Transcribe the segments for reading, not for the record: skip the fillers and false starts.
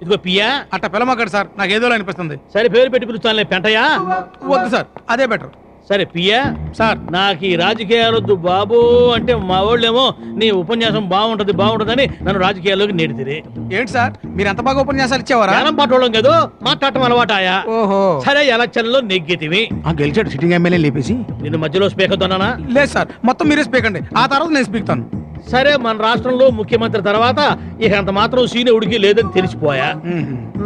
ఇదిగో పియ్యా. అట్ట పిలమక్కడ సార్, నాకు ఏదో అనిపిస్తుంది. సరే పేరు పెట్టి పిలుస్తానులే, పెంటయ్యా. వద్దు సార్, అదే బెటర్. సరే పియ్యా సార్, నాకు ఈ రాజకీయాలొద్దు బాబు అంటే మా వాళ్ళేమో నీ ఉపన్యాసం బాగుంటదని నన్ను రాజకీయాల్లోకి నెడితిరి. ఏంటి సార్ మీరు ఎంత బాగా ఉపన్యాసాలు ఇచ్చేవారా? జ్ఞానం పాటోళ్ళం కదా, మాట్లాడటం అలవాటాయా. ఓహో. సరే ఎలక్షన్లో నెగ్గితివి. గెలిచాడు సిట్టింగ్ ఎమ్మెల్యే లేపేసి. నిన్ను మధ్యలో స్పీకర్ తోనా? లేదు సార్, మొత్తం మీరే స్పీక్ అండి, ఆ తర్వాత నేను స్పీక్తాను. సరే మన రాష్ట్రంలో ముఖ్యమంత్రి తర్వాత ఇక అంత మాత్రం సీనియరుడికి లేదని తెలిసిపోయా.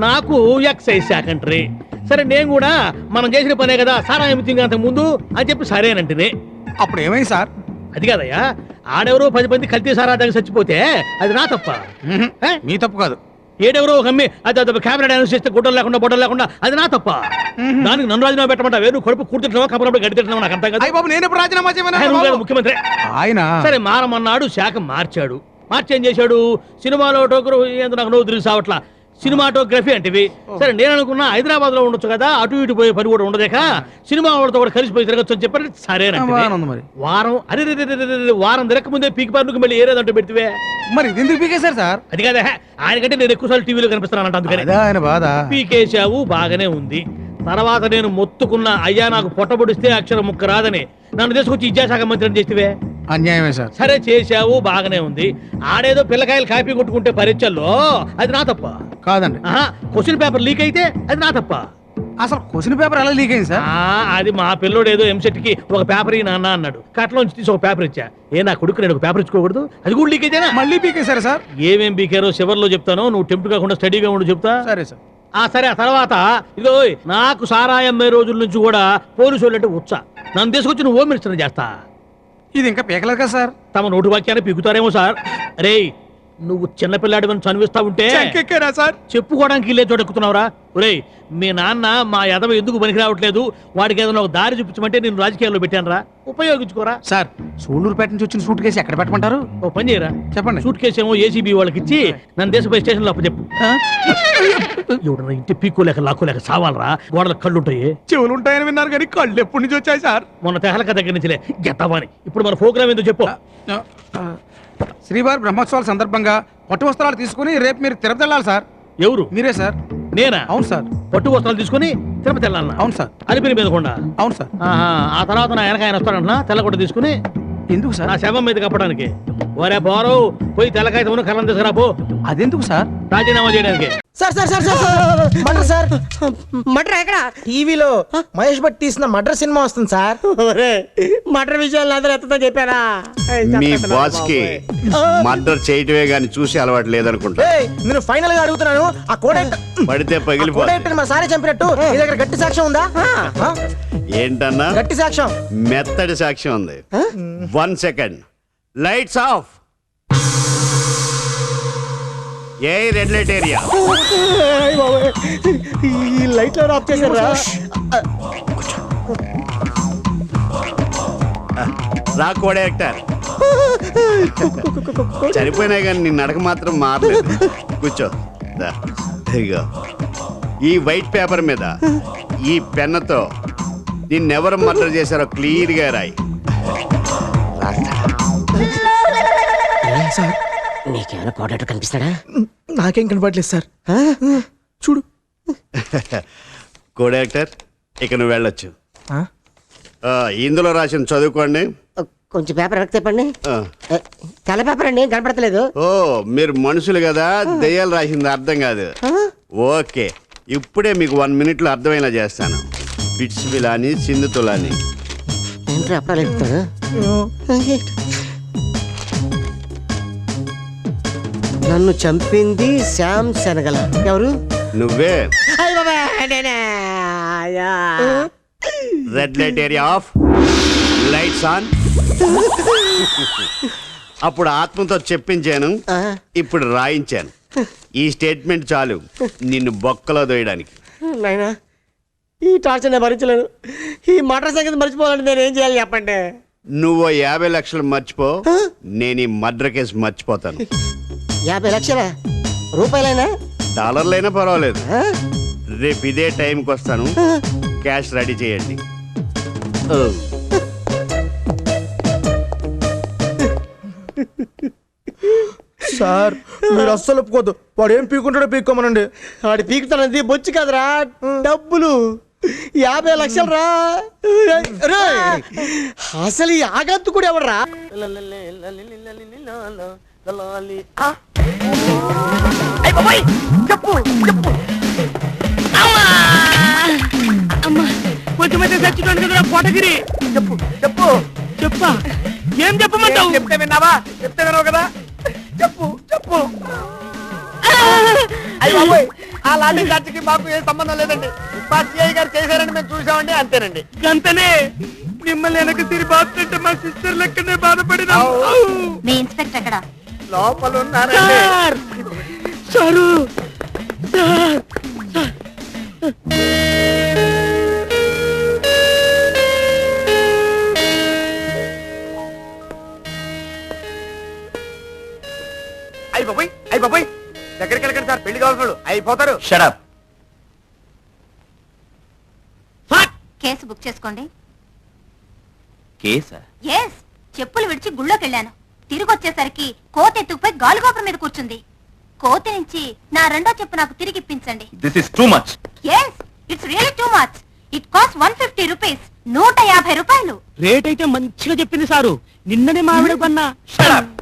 నాకు ఎక్సైజ్ సెకండరీ. సరే నేను కూడా మనం చేసిన పనే కదా సారా ఏమిటింగ్ అంత ముందు అని చెప్పి సరేనంటేనే. అప్పుడు ఏమైంది సార్? అది కాదయ్యా, ఆడెవరో 10 మంది కల్తీ సారా దగ్గర చచ్చిపోతే అది నా తప్ప? మీ తప్పు కాదు. ఏడెవరో ఒక అమ్మి అది కెమెరా డాన్స్ చేస్తే గుడ్డలు లేకుండా బొట్టలు లేకుండా అది నా తప్ప? దానికి నన్ను రాజీనామా పెట్టమంటా? వేరు కడుపు కూర్చుంటున్నావా కప్పుడప్పుడు గడి తింటున్నావా? నాకు అర్థం కదా. బాబు నేను ఎప్పుడు రాజీనామా చేయమన్నా? ముఖ్యమంత్రి ఆయన సరే మారమన్నాడు, శాఖ మార్చాడు. మార్చి ఏం చేశాడు? సినిమాలో నాకు నవ్వు తిరిగి సావట్లా సినిమాటోగ్రఫీ అంటేవి. సరే నేను అనుకున్నా హైదరాబాద్ లో ఉండొచ్చు కదా, అటు ఇటు పోయే పని కూడా ఉండదేక సినిమా వాళ్ళతో కూడా కలిసిపోయి తిరగచ్చు అని చెప్పారు. సరేనండి. వారం వారం తిరగక ముందే పీకి పన్నుకు మళ్ళీ ఏరేదంటూ పెడితే మరి ఎందుకు పీకేశారు సార్? అది కదా, ఆయనకంటే నేను ఎక్కువసార్లు టీవీలో కనిపిస్తున్నానంట, అందుకని ఆయన బాధ. పీకేశావు బాగానే ఉంది. తర్వాత నేను మొత్తుకున్న అయ్యా నాకు పొట్టబొడిస్తే అక్షరం ముక్క రాదని నన్ను తీసుకొచ్చి విద్యాశాఖ మంత్రిని చేస్తే అన్యాయమే సార్. సరే చేశావు బాగానే ఉంది. ఆడేదో పిల్లకాయలు కాపీ కొట్టుకుంటే పరీక్షల్లో అది నా తప్ప? కాదండి. క్వశ్చన్ పేపర్ లీక్ అయితే అది నా తప్ప? అసలు క్వశ్చన్ పేపర్ ఎలా లీక్ అయింది సార్? అది మా పిల్లోడు ఏదో ఎంసెట్ కి ఒక పేపర్ ఈ నాన్న అన్నాడు, కట్లోంచి తీసి ఒక పేపర్ ఇచ్చా. నా కొడుకు నేను ఒక పేపర్ ఇచ్చుకోకూడదు? అది కూడా లీక్ అయితేనా? మళ్ళీ పీకేశారు సార్. ఏమేం పీకారో చివర్లో చెప్తాను, నువ్వు టెంప్ట్ కాకుండా స్టడీగా ఉండు చెప్తా. సరే సార్. సరే ఆ తర్వాత ఇదో నాకు సారాయమ్మే రోజుల నుంచి కూడా పోలీసు వాళ్ళు అంటే వచ్చా, నన్ను తీసుకొచ్చి నువ్వు హోమ్ మినిస్టర్ చేస్తా. ఇది ఇంకా పీకలేదు కదా సార్? తమ నోటి వాక్యాన్ని పీకుతారేమో సార్. అరే నువ్వు చిన్నపిల్లాడి అని చనివిస్తా ఉంటే సార్ చెప్పుకోవడానికి ఇల్లే చోటెక్కుతున్నావురా. ఒరేయ్ మీ నాన్న మా యదవ ఎందుకు పనికి రావట్లేదు, వాడికి ఏదైనా ఒక దారి చూపించమంటే నేను రాజకీయాల్లో పెట్టాను రా, ఉపయోగించుకోరా. సార్ సూళ్ళూరుపేట నుంచి వచ్చిన సూట్ కేసు ఎక్కడ పెట్టమంటారు? ఓ పని చేయరా, చెప్పండి. సూట్ కేసు ఏమో ఏసీబీ వాళ్ళకి ఇచ్చి నన్ను దేశపై స్టేషన్ లో చెప్పు. ఎవడన్నా ఇంటి పీక్కోలేక లాక్కోలేక సావాలరా, గోడల కళ్ళు ఉంటాయి. చెవులు ఉంటాయని విన్నారు కానీ కళ్ళు ఎప్పటి నుంచి వచ్చాయి సార్? మొన్న తెహలక దగ్గర నుంచిలే గెత్తవాని. ఇప్పుడు మన ప్రోగ్రామ్ ఏందో చెప్పు. శ్రీవారి బ్రహ్మోత్సవాల సందర్భంగా పట్టు వస్త్రాలు తీసుకుని రేపు మీరు తిరుపతి వెళ్ళాలి సార్. ఎవరు? మీరే సార్. నేనా? అవును సార్. పట్టు వస్త్రాలు తీసుకుని తిరుపతి వెళ్ళాలన్నా? అవును సార్. అలిపిరి మీద కొండ? అవును సార్. ఆ తర్వాత నా వెనక ఆయన వస్తాడంటున్నా తెల్లకొండ తీసుకుని. ఎందుకు సార్? నా శవం మీద కప్పడానికి. ఒరే పోరు పోయి తెల్లకాయతమును కళ్ళం తీసుకురా పో. అదెందుకు సార్? రాజీనామా చేయడానికి. Sir sir sir matar sir, matar ఎక్కడ? టీవీలో మహేష్ భట్ తీసిన మటర్ సినిమా వస్తుంది సార్. మటర్ విషయాలు అందరూ ఎత్తుతో చెప్పారా? మీ బాస్ కి మర్డర్ చేయటమే గాని చూసి అలవాటు లేదనుకుంటా. నేను ఫైనల్ గా అడుగుతున్నాను, ఆ కోడెట్ పడితే పగిలిపోతుంది. మా సారే చంపినట్టు మీ దగ్గర గట్టి సాక్ష్యం ఉందా? ఏంటన్నా? గట్టి సాక్ష్యం, మెత్తడి సాక్ష్యం ఉంది. 1 సెకండ్, లైట్స్ ఆఫ్. ఏ రెడ్ లైట్ ఏరియా? ఈ లైట్ లో ఆఫ్ చేశారా? రా కోడైరెక్టర్. చనిపోయినా కానీ నీ నడక మాత్రం మారలేదు. కూర్చో. ఇదిగో ఈ వైట్ పేపర్ మీద ఈ పెన్నుతో నిన్నెవరు మర్డర్ చేశారో క్లియర్ గా రాయి. సార్ నీకేమైనా కోడేటర్ కనిపిస్తాడా? నాకేం కనపడలేదు సార్. చూడు కోడైరెక్టర్, ఇక నువ్వు వెళ్ళొచ్చు. ఇందులో రాసిన చదువుకోండి. కొంచెం పేపర్ వెనక్కి చెప్పండి. తెల్ల పేపర్ అండి, ఏం కనపడతలేదు. ఓ మీరు మనుషులు కదా, దెయ్యాలు రాసింది అర్థం కాదు. ఓకే, ఇప్పుడే మీకు 1 minute లో అర్థమయ్యేలా చేస్తాను. బిట్స్ బిలాని సింధుతులాని. ఏంట్రా అప్పుడు చెప్తారు? నన్ను చంపింది శ్యామ్ శనగల. ఎవరు? నువ్వే. Red light area of, lights on. అప్పుడు ఆత్మతో చెప్పించాను, ఇప్పుడు రాయించాను. ఈ స్టేట్మెంట్ చాలు నిన్ను బొక్కలో దోయడానికి. నాయనా ఈ టార్చర్ నేను భరించలేను. ఈ మటర్ సంగతి మర్చిపోవాలంటే నేను ఏం చేయాలి చెప్పండి. నువ్వు 50 లక్షలు మర్చిపో, నేను ఈ మర్డర్ కేసు మర్చిపోతాను. 50 లక్షల రూపాయలైనా? డాలర్లైనా పర్వాలేదు. రేపు ఇదే టైంకి వస్తాను, క్యాష్ రెడీ చేయండి. సార్ మీరు అస్సలు ఒప్పుకోద్దు. వాడు ఏం పీకుంటాడో పీక్కోమనండి. వాడి పీకుతానది బొచ్చు కదరా, డబ్బులు 50 లక్షలు రా. రేయ్, అసలు ఈ ఆగంతుకుడు ఎవడరా? చెప్పు చెప్పు. అమ్మా కొంచెమైతే చచ్చిపోయాను కదా కోటగిరి. చెప్పు చెప్పు చెప్పా. ఏం చెప్పమంటావు? చెప్తే విన్నావా? చెప్తే విన్నావు కదా. చెప్పు చెప్పు. అయ్యి బాబోయ్, ఆ లాఠీ చార్జికి మాకు ఏ సంబంధం లేదండి. మా సిఐ గారు చేశారని మేము చూసామండి, అంతేనండి. అంతనే మిమ్మల్ని వెనక తిరిగి బాగుంటే మా సిస్టర్ లెక్కనే బాధపడినా. మీ ఇన్స్పెక్టర్ ఎక్కడ? లోపల ఉన్నారండి. Sir sir. అయ్యి బాబోయ్ దగ్గరికి వెళ్ళకండి సార్, పెళ్లి కావాల్సిన అయిపోతారు. షడప్. కేసు బుక్ చేసుకోండి. కేసా? ఎస్, చెప్పులు విడిచి గుళ్ళోకి వెళ్ళాను. తిరిగి వచ్చేసరికి కోత ఎత్తుకుపోయి గాలిగోపురం మీద కూర్చుంది. కోత నుంచి నా రెండో చెప్పు నాకు తిరిగి ఇప్పించండి. This is too much. Yes, it's really too much. It cost 150 rupees, 150 రూపాయలు. రేట్ అయితే మంచిగా చెప్పింది సారు. నిన్ననే మావిడ కొన్నా. షడప్.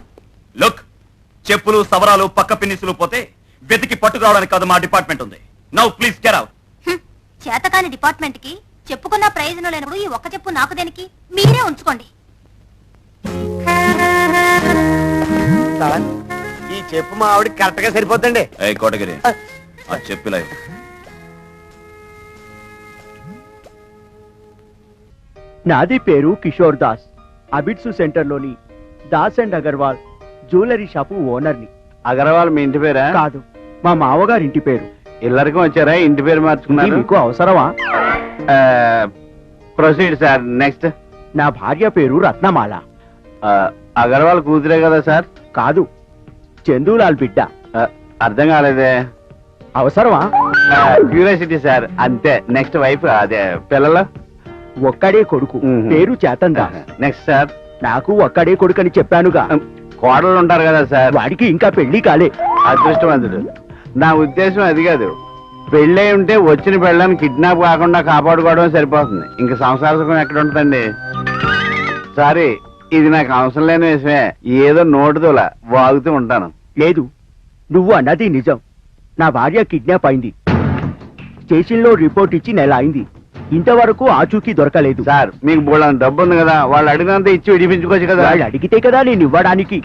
లుక్, చెప్పులు సవరాలు పక్క పిన్నిసులు పోతే వెతికి పట్టుకురావడానికి కాదు మా డిపార్ట్మెంట్ ఉంది. Now please get out. చేతకాని డిపార్ట్మెంట్ కి చెప్పుకున్న ప్రయోజనం లేనప్పుడు ఈ ఒక్క చెప్పు నాకు దేనికి? మీరే ఉంచుకోండి. సార్, ఈ చెప్పు మా ఆవిడకి కరెక్ట్ గా సరిపోద్దండి. ఏ కోటగిరి, ఆ చెప్పులా ఇవ్వు. నాది పేరు కిషోర్ దాస్. అబిడ్సు సెంటర్లోని Das and Agarwal jewellery shop ఓనర్ని. అగర్వాల్ మీ ఇంటి పేరా? కాదు, మా మావగారి ఇంటి పేరు. ఇల్లరికం వచ్చారా? ఇంటి పేరు ఇది మార్చుకున్నారు? మీకు అవసరమా? Proceed sir. నెక్స్ట్. నా భార్య పేరు రత్నమాల. అగర్వాల్ కూతురే కదా సార్? కాదు, చందూలాల్ బిడ్డ. అర్థం కాలేదే. అవసరమా? క్యూరియాసిటీ సార్, అంతే. నెక్స్ట్ వైఫ్, అదే పిల్లలు? ఒక్కడే కొడుకు, పేరు చేతన్ దాస్. Next sir. నాకు ఒక్కడే కొడుకని చెప్పానుగా. కోడలు ఉంటారు కదా సార్? వాడికి ఇంకా పెళ్లి కాలే. అదృష్టవంతుడు. నా ఉద్దేశం అది కాదు. పెళ్ళై ఉంటే వచ్చిన పెళ్ళని కిడ్నాప్ కాకుండా కాపాడుకోవడం సరిపోతుంది. ఇంక సంసార సుఖం ఎక్కడ ఉంటుందండి? సారీ, ఇది నాకు అవసరం లేని విషయమే. ఏదో నోటుదోలా వాగుతూ ఉంటాను. లేదు, నువ్వు అన్నది నిజం. నా భార్య కిడ్నాప్ అయింది. స్టేషన్లో రిపోర్ట్ ఇచ్చి నెల అయింది. ఇంతవరకు ఆచూకీ దొరకలేదు. సార్, మీకు బోళ్ళని డబ్బు ఉంది కదా, వాళ్ళు అడిగినంత ఇచ్చి విడిపించుకోవచ్చు కదా. వాళ్ళు అడిగితే కదా నేను ఇవ్వడానికి.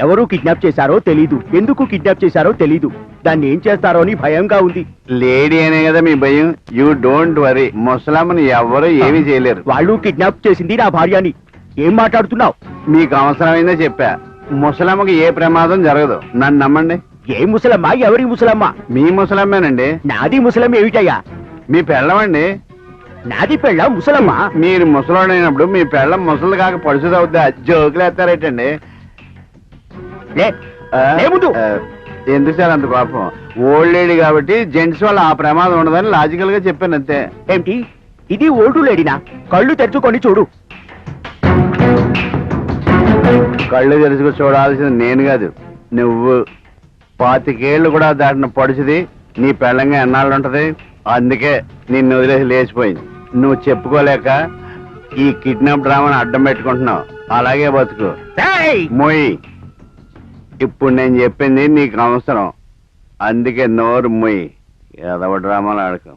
ఎవరు కిడ్నాప్ చేశారో తెలీదు, ఎందుకు కిడ్నాప్ చేశారో తెలీదు. దాన్ని ఏం చేస్తారో అని భయంగా ఉంది. లేడీ అనే కదా మీ భయం. యూ డోంట్ వరీ, ముసలామని ఎవరు ఏమీ చేయలేరు. వాళ్ళు కిడ్నాప్ చేసింది నా భార్యని. ఏం మాట్లాడుతున్నావు? మీకు అవసరమైందే చెప్పా. ముసలమ్మకి ఏ ప్రమాదం జరగదు, నన్ను నమ్మండి. ఏ ముసలమ్మ? ఎవరి ముసలమ్మ? మీ ముసలమ్మేనండి. నాది ముసలమ్మ ఏమిటయ్యా? మీ పెళ్ళమండి. నాది పెళ్ళ ముసలమ్మ. మీరు ముసలోడైనప్పుడు మీ పెళ్ళం ముసలు కాక పడుచుదవుద్దా? జోకులు ఎత్తారేటండి. ఎందుకు సార్ అంత పాపం? ఓల్డ్ లేడీ కాబట్టి జెంట్స్ వల్ల ఆ ప్రమాదం ఉండదని లాజికల్ గా చెప్పాను అంతే. ఏంటి ఇది? ఓల్డ్ లేడీనా? కళ్ళు తెరుచుకొని చూడు. కళ్ళు తెరుచుకు చూడాల్సింది నేను కాదు, నువ్వు. 25 ఏళ్ళు కూడా దాటిన పడుచుది నీ పెళ్ళంగా ఎన్నాళ్ళు ఉంటది? అందుకే నిన్ను వదిలేసి లేచిపోయింది. నువ్వు చెప్పుకోలేక ఈ కిడ్నాప్ డ్రామాని అడ్డం పెట్టుకుంటున్నావు. అలాగే బతుకు. మొయ్. ఇప్పుడు నేను చెప్పింది నీకు అవసరం, అందుకే నోరు మొయ్. ఏదవ డ్రామాలు ఆడకు.